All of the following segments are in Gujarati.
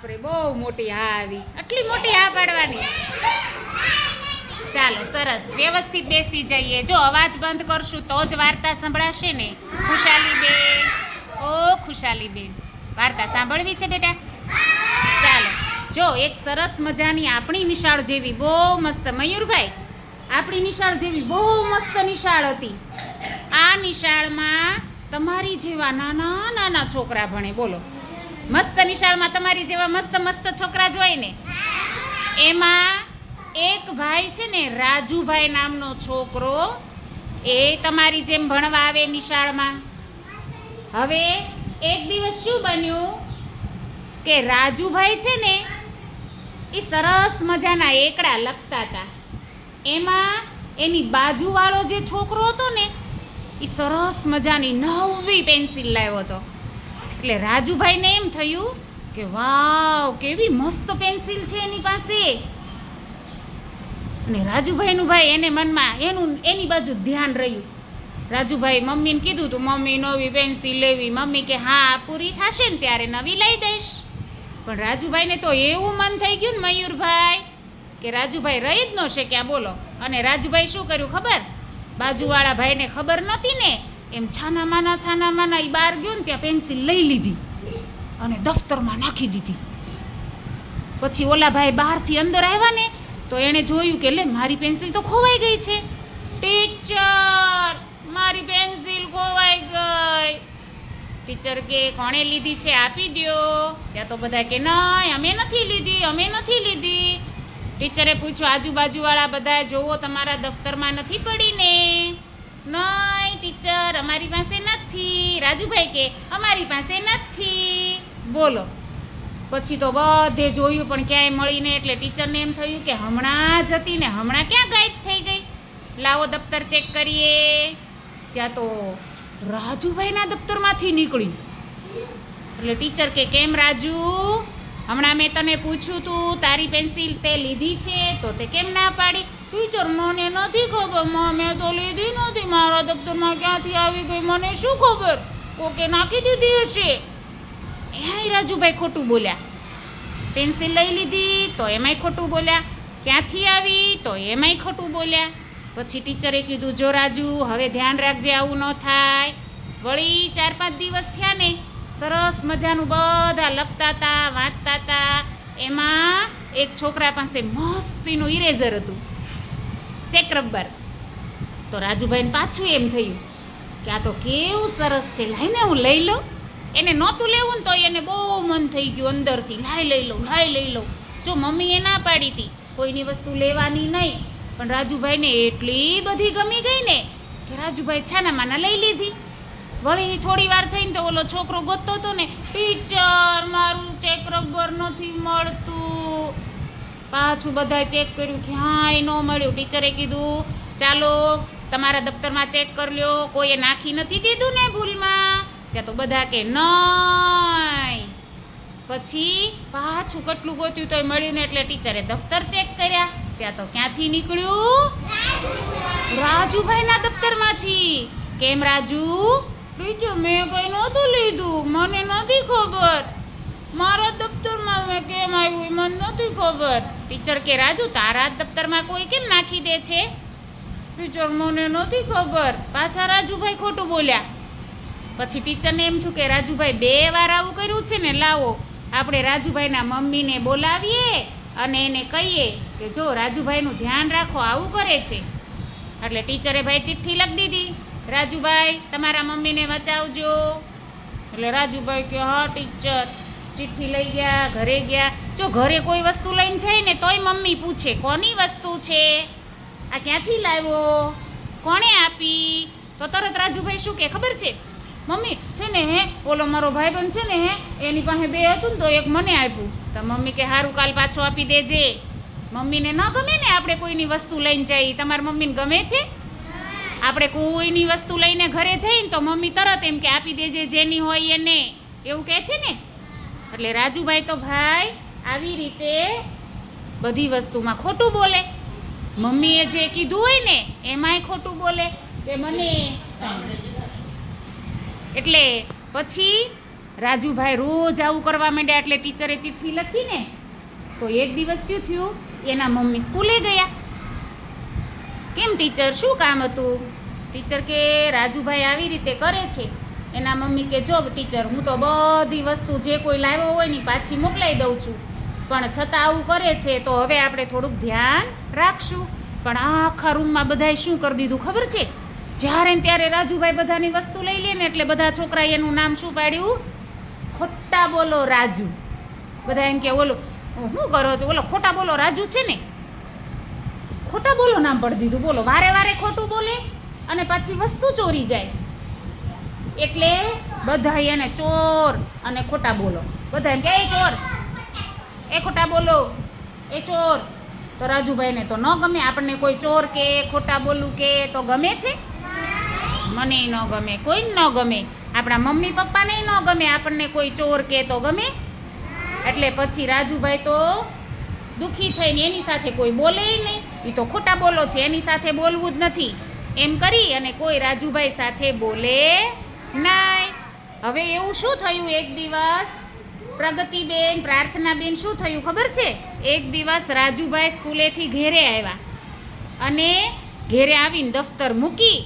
બાપરે બહુ મોટી હા આવી. આટલી મોટી હા પાડવાની. ચાલો સરસ, વ્યવસ્થિત બેસી જઈએ. જો અવાજ બંધ કરશું તો જ વાર્તા સંભળાશે ને. ખુશાલીબેન, ઓ ખુશાલીબેન, વાર્તા સાંભળવી છે બેટા? ચાલો જો, એક સરસ મજાની આપણી નિશાળ જેવી બહુ મસ્ત, મયુરભાઈ આપણી નિશાળ જેવી બહુ મસ્ત નિશાળ હતી. આ નિશાળમાં તમારી જેવા નાના નાના છોકરા ભણે. બોલો, મસ્ત નિશાળમાં તમારી જેવા મસ્ત મસ્ત છોકરા જ હોય ને. એમાં એક ભાઈ છે ને, રાજુભાઈ નામનો છોકરો, એ તમારી જેમ ભણવા આવે નિશાળમાં. હવે એક દિવસ શું બન્યું કે રાજુભાઈ છે ને, એ સરસ મજાના એકડા લખતા હતા. એમાં એની બાજુવાળો જે છોકરો હતો ને, એ સરસ મજાની નવી પેન્સિલ લાવ્યો હતો. એટલે રાજુભાઈને એમ થયું કે વાવ, કેવી મસ્ત પેન્સિલ છે એની પાસે. અને રાજુભાઈનું ભાઈ એને મનમાં એની બાજુ ધ્યાન રહ્યું. રાજુભાઈ મમ્મીને કીધું તું, મમ્મી નવી પેન્સિલ લેવી. મમ્મી કે હા, પૂરી થશે ને ત્યારે નવી લઈ દઈશ. પણ રાજુભાઈને તો એવું મન થઈ ગયું ને મયુરભાઈ, કે રાજુભાઈ રહી જ ન શક્યા. બોલો. અને રાજુભાઈ શું કર્યું ખબર? બાજુવાળા ભાઈને ખબર નહોતી ને, એમ છાના માના એ બહાર ગયો ને ત્યાં પેન્સિલ લઈ લીધી અને દફતરમાં નાખી દીધી. પછી ઓલા ભાઈ બહારથી અંદર આવ્યા ને, તો એણે જોયું કે લે, મારી પેન્સિલ તો ખોવાઈ ગઈ છે. ટીચર, મારી પેન્સિલ ખોવાઈ ગઈ. ટીચર કે કોણે લીધી છે, આપી દ્યો. ત્યાં તો બધા કે નહીં, અમે નથી લીધી. ટીચરે પૂછ્યું આજુબાજુવાળા બધા, જોવો તમારા દફતરમાં નથી પડી ને? નહીં ટીચર, અમારી પાસે નથી. રાજુભાઈ કે અમારી પાસે નથી. બોલો. પછી તો બધે જોયું પણ ક્યાંય મળીને, એટલે ટીચરને એમ થયું કે હમણાં જ હતી ને હમણાં ક્યાં ગાયબ થઈ ગઈ. લાવો દફતર ચેક કરીએ. ત્યાં તો રાજુભાઈના દફતરમાંથી નીકળી. એટલે ટીચર કે કેમ રાજુ, હમણાં મેં તને પૂછ્યું તું તારી પેન્સિલ તે લીધી છે, તો તે કેમ ના પાડી? ટીચર મને નથી ખબર, મેં તો લીધી નથી. મારા દફતરમાં ક્યાંથી આવી ગઈ મને શું ખબર, કોકે નાખી દીધી હશે. એમાંય રાજુભાઈ ખોટું બોલ્યા. પેન્સિલ લઈ લીધી તો એમાંય ખોટું બોલ્યા. ક્યાંથી આવી તો એમાંય ખોટું બોલ્યા. પછી ટીચરે કીધું જો રાજુ, હવે ધ્યાન રાખજે, આવું ન થાય. વળી 4-5 દિવસ થયા ને, સરસ મજાનું બધા લખતા હતા, વાંચતા હતા. એમાં એક છોકરા પાસે મસ્તીનું ઇરેઝર હતું, ચેક રબર. તો રાજુભાઈને પાછું એમ થયું કે આ તો કેવું સરસ છે, લાઈને હું લઈ લઉં. એને નહોતું લેવું ને તો એને બહુ મન થઈ ગયું અંદરથી, લાઈ લઈ લઉં. જો મમ્મીએ ના પાડી હતી કોઈની વસ્તુ લેવાની નહીં, પણ રાજુભાઈને એટલી બધી ગમી ગઈ ને કે રાજુભાઈ છાનામાના લઈ લીધી. વળી થોડી વાર થઈને તો ઓલો છોકરો ગોતતો હતો ને, ટીચર મારું ચેક રબર નથી મળતું. પાછું બધાએ ચેક કર્યું, ક્યાંય ન મળ્યું. ટીચરે કીધું ચાલો તમારા દફતરમાં ચેક કરી લ્યો, કોઈએ નાખી નથી દીધું ને ભૂલમાં? ત્યાં તો બધા કે નહીં. પછી પાછું કેટલું ગોત્યું તોય મળ્યું ને, એટલે ટીચરે દફતર ચેક કર્યા. ત્યાં તો ક્યાંથી નીકળ્યું? રાજુભાઈના દફતરમાંથી. કેમ રાજુ? ટીચર મેં કંઈ નહોતું લીધું, મને નથી ખબર. મારા દફતરમાં મેં કેમ આવ્યું મને નથી ખબર. ટીચર કે રાજુ, તારા દફતરમાં કોઈ કેમ નાખી દે છે? ટીચર મને નથી ખબર. પાછા રાજુભાઈ ખોટું બોલ્યા. પછી ટીચરને એમ થયું કે રાજુભાઈ 2 વાર આવું કર્યું છે ને, લાવો આપણે રાજુભાઈના મમ્મીને બોલાવીએ અને એને કહીએ કે જો રાજુભાઈનું ધ્યાન રાખો, આવું કરે છે. એટલે ટીચરે ભાઈ ચિઠ્ઠી લખી દીધી, રાજુભાઈ તમારા મમ્મીને બચાવજો. એટલે રાજુભાઈ કે હા ટીચર. ચિઠ્ઠી લઈ ગયા, ઘરે ગયા. જો ઘરે કોઈ વસ્તુ લઈને જાય ને તોય મમ્મી પૂછે કોની વસ્તુ છે, આ ક્યાંથી લાવ્યો, કોણે આપી? તો તરત રાજુભાઈ શું કે ખબર છે? મમ્મી છે ને ઓલો મારો ભાઈબંધ છે ને એની પાસે 2 હતું ને તો એક મને આપ્યું. તો મમ્મી કે સારું, કાલ પાછો આપી દેજે. મમ્મીને ન ગમે ને આપણે કોઈની વસ્તુ લઈને જઈએ. તમારા મમ્મીને ગમે છે? આપણે કોઈની વસ્તુ લઈને ઘરે જઈએ ને તો મમ્મી તરત એમ કે આપી દેજે જેની હોય એને, એવું કહે છે ને. એટલે રાજુભાઈ તો ભાઈ આવી રીતે બધી વસ્તુમાં ખોટું બોલે. મમ્મીએ જે કીધું હોય ને એમાંય ખોટું બોલે કે મને. એટલે પછી રાજુભાઈ રોજ આવું કરવા માંડ્યા એટલે ટીચરે ચિઠ્ઠી લખીને તો એક દિવસ શું થયું, એના મમ્મી સ્કૂલે ગયા. કેમ ટીચર, શું કામ હતું? ટીચર કે રાજુભાઈ આવી રીતે કરે છે. એના મમ્મી કે જો ટીચર, હું તો બધી વસ્તુ જે કોઈ લાવ્યો હોય ને પાછી મોકલાઈ દઉં છું, પણ છતાં આવું કરે છે તો હવે આપણે થોડુંક ધ્યાન રાખશું. પણ આખા રૂમમાં બધાએ શું કરી દીધું ખબર છે? જ્યારે ને ત્યારે રાજુભાઈ બધાની વસ્તુ લઈ લે ને એટલે બધા છોકરાએ એનું નામ શું પાડ્યું? ખોટા બોલો રાજુ. બધા એમ કે ઓલો શું કરો તો ઓલો ખોટા બોલો રાજુ છે ને, ખોટા બોલો નામ પાડી દીધું. બોલો, વારે વારે ખોટું બોલે અને પછી વસ્તુ ચોરી જાય એટલે બધા એને ચોર અને ખોટા બોલો. બધા એમ કે એ ચોર, એ ખોટા બોલો, એ ચોર. તો રાજુભાઈને તો ન ગમે. આપણને કોઈ ચોર કે ખોટા બોલું કે તો ગમે છે? મને ન ગમે, કોઈ ન ગમે, આપણા મમ્મી પપ્પાને ન ગમે આપણને કોઈ ચોર કે તો ગમે. એટલે પછી રાજુભાઈ તો દુઃખી થઈને એની સાથે કોઈ બોલે નહીં, એ તો ખોટા બોલો છે, એની સાથે બોલવું જ નથી એમ કરી અને કોઈ રાજુભાઈ સાથે બોલે નહીં. હવે એવું શું થયું, એક દિવસ પ્રગતિબેન, પ્રાર્થનાબેન, શું થયું ખબર છે? એક દિવસ રાજુભાઈ સ્કૂલેથી ઘેરે આવ્યા અને ઘેરે આવીને દફતર મૂકી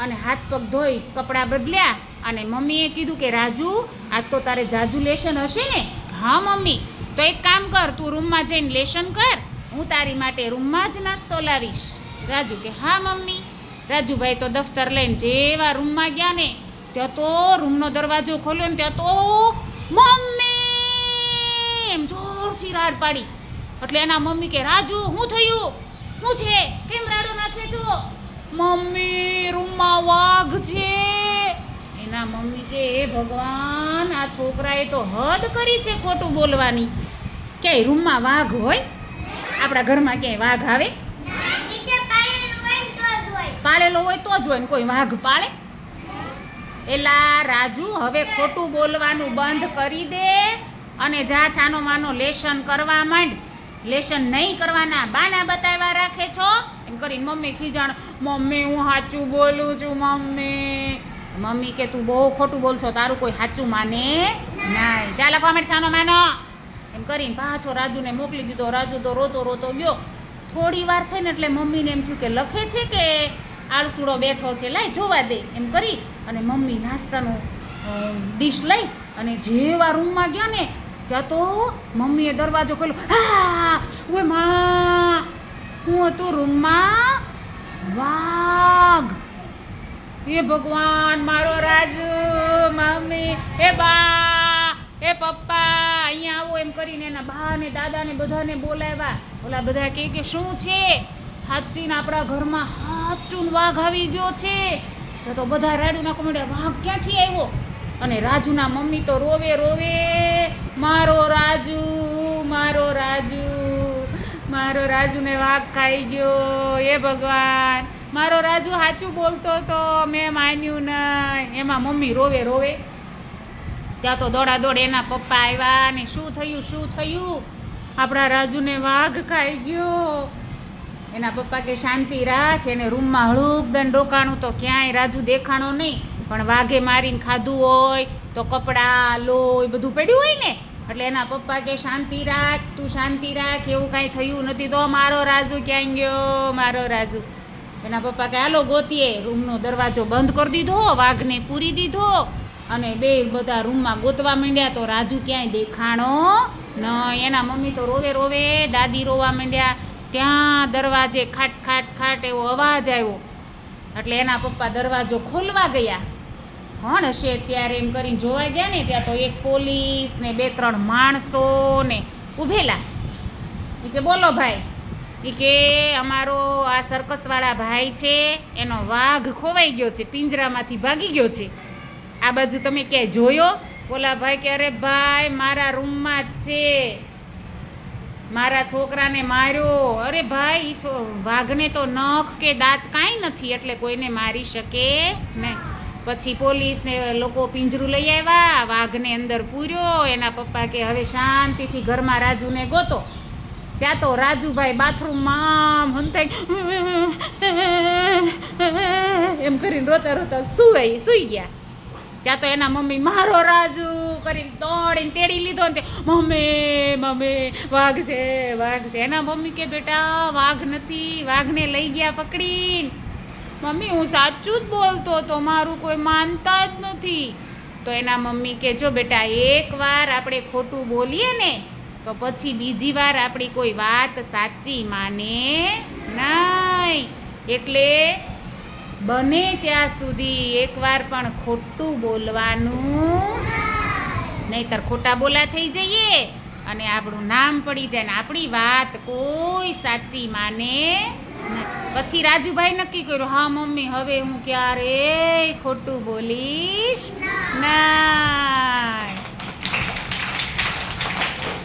અને હાથ પગ ધોઈ કપડાં બદલ્યા અને મમ્મીએ કીધું કે રાજુ, આજ તો તારે જાજુ લેશન હશે ને? હા મમ્મી. તો એક કામ કર, તું રૂમમાં જઈને લેશન કર, હું તારી માટે રૂમમાં જ નાસ્તો લાવીશ. રાજુ કે હા મમ્મી. રાજુભાઈ તો દફતર લઈને જેવા રૂમમાં ગયા ને ત્યાં તો રૂમનો દરવાજો ખોલ્યો ને ત્યાં તો મમ્મી એમ જોરથી રાડ પાડી. એટલે એના મમ્મી કે રાજુ, શું થયું? શું છે? કેમ રાડો નાખે છો? મમ્મી, રૂમમાં વાઘ છે. એના મમ્મી કે હે ભગવાન, આ છોકરાએ તો હદ કરી છે ખોટું બોલવાની. ક્યાંય રૂમમાં વાઘ હોય? આપણા ઘરમાં ક્યાંય વાઘ આવે? પાળેલો હોય તો જ હોય ને કોઈ વાઘ પાળે? એલા રાજુ, હવે ખોટું બોલવાનું બંધ કરી દે અને જા છાનો માનો લેશન કરવા માંડ. લેશન નહીં કરવાના બાના બતાવ્યા રાખે છો એમ કરીને મમ્મી ખીજાણ. મમ્મી, હું સાચું બોલું છું મમ્મી. મમ્મી કે તું બહુ ખોટું બોલ છો, તારું કોઈ સાચું માને નહીં. જા લખવા માંડ છાનો માનો એમ કરીને પાછો રાજુને મોકલી દીધો. રાજુ તો રોતો રોતો ગયો. થોડી વાર થઈને એટલે મમ્મીને એમ થયું કે લખે છે કે આળસુડો બેઠો છે, લાય જોવા દે એમ કરી અને મમ્મી નાસ્તાનું ડીશ લઈ અને જેવા રૂમમાં ગયા ને ત્યાં તો મમ્મીએ દરવાજો ખોલ્યો. હા ઓય માં, હું હતું રૂમમાં? વાઘ. હે ભગવાન, મારો રાજુ. મમ્મી, એ બા, એ પપ્પા, અહીંયા આવો એમ કરીને એના બા ને દાદા ને બધાને બોલાવ્યા. ઓલા બધા કે શું છે? સાચીને આપણા ઘરમાં સાચું વાઘ આવી ગયો છે. તો બધા રાડું નાખવા માંડ્યા, વાઘ ક્યાંથી આવ્યો? અને રાજુના મમ્મી તો રોવે રોવે, મારો રાજુ, મારો રાજુ, મારો રાજુને વાઘ ખાઈ ગયો. એ ભગવાન, મારો રાજુ સાચું બોલતો હતો, મેં માન્યું નહીં. એમાં મમ્મી રોવે રોવે. ત્યાં તો દોડા એના પપ્પા આવ્યા ને શું થયું, શું થયું? આપણા રાજુને વાઘ ખાઈ ગયો. એના પપ્પા કે શાંતિ રાખ, એને રૂમમાં હળુક દન ડોકાણું તો ક્યાંય રાજુ દેખાણો નહીં, પણ વાઘે મારીને ખાધું હોય તો કપડાં, લોહી બધું પડ્યું હોય ને, એટલે એના પપ્પા કે શાંતિ રાખ, તું શાંતિ રાખ, એવું કાંઈ થયું નથી. તો મારો રાજુ ક્યાં ગયો? મારો રાજુ. એના પપ્પા કે હાલો ગોતીએ. રૂમનો દરવાજો બંધ કરી દીધો, વાઘને પૂરી દીધો અને બે બધા રૂમમાં ગોતવા માંડ્યા તો રાજુ ક્યાંય દેખાણો નહીં. એના મમ્મી તો રોવે રોવે, દાદી રોવા માંડ્યા. ત્યાં દરવાજે ખાટ ખાટ ખાટ એવો અવાજ આવ્યો એટલે એના પપ્પા દરવાજો ખોલવા ગયા. કોણ હશે ત્યારે એમ કરીને જોવા ગયા ને ત્યાં તો એક પોલીસ ને 2-3 માણસો ને ઊભેલા. એ કે બોલો ભાઈ. એ કે અમારો આ સર્કસવાળા ભાઈ છે, એનો વાઘ ખોવાઈ ગયો છે, પિંજરામાંથી ભાગી ગયો છે. આ બાજુ તમે ક્યાંય જોયો? બોલા ભાઈ કે અરે ભાઈ, મારા રૂમમાં જ છે, મારા છોકરાને માર્યો. અરે ભાઈ, વાઘને તો નખ કે દાંત કાંઈ નથી એટલે કોઈને મારી શકે નહીં. પછી પોલીસને લોકો પિંજરું લઈ આવ્યા, વાઘને અંદર પૂર્યો. એના પપ્પા કે હવે શાંતિથી ઘરમાં રાજુને ગોતો. ત્યાં તો રાજુભાઈ બાથરૂમમાં હંતાઈ એમ કરીને રોતા રોતા સૂઈ ગયા. ત્યાં તો એના મમ્મી મારો રાજુ કરીને દોડીને તેડી લીધો ને મમ્મી મમ્મી વાઘ છે એના મમ્મી કે બેટા વાઘ નથી, વાઘને લઈ ગયા પકડીને. મમ્મી હું સાચું જ બોલતો તો, મારું કોઈ માનતા જ નથી. તો એના મમ્મી કે જો બેટા એકવાર આપણે ખોટું બોલીએ ને તો પછી બીજી વાર આપણી કોઈ વાત સાચી માને નહીં. એટલે બને ત્યાં સુધી એકવાર પણ ખોટું બોલવાનું, નહીંતર ખોટા બોલા થઈ જઈએ અને આપણું નામ પડી જાય ને આપણી વાત કોઈ સાચી માને નહીં. પછી રાજુભાઈ નક્કી કર્યું, હા મમ્મી હવે હું ક્યારેય ખોટું બોલીશ નહીં.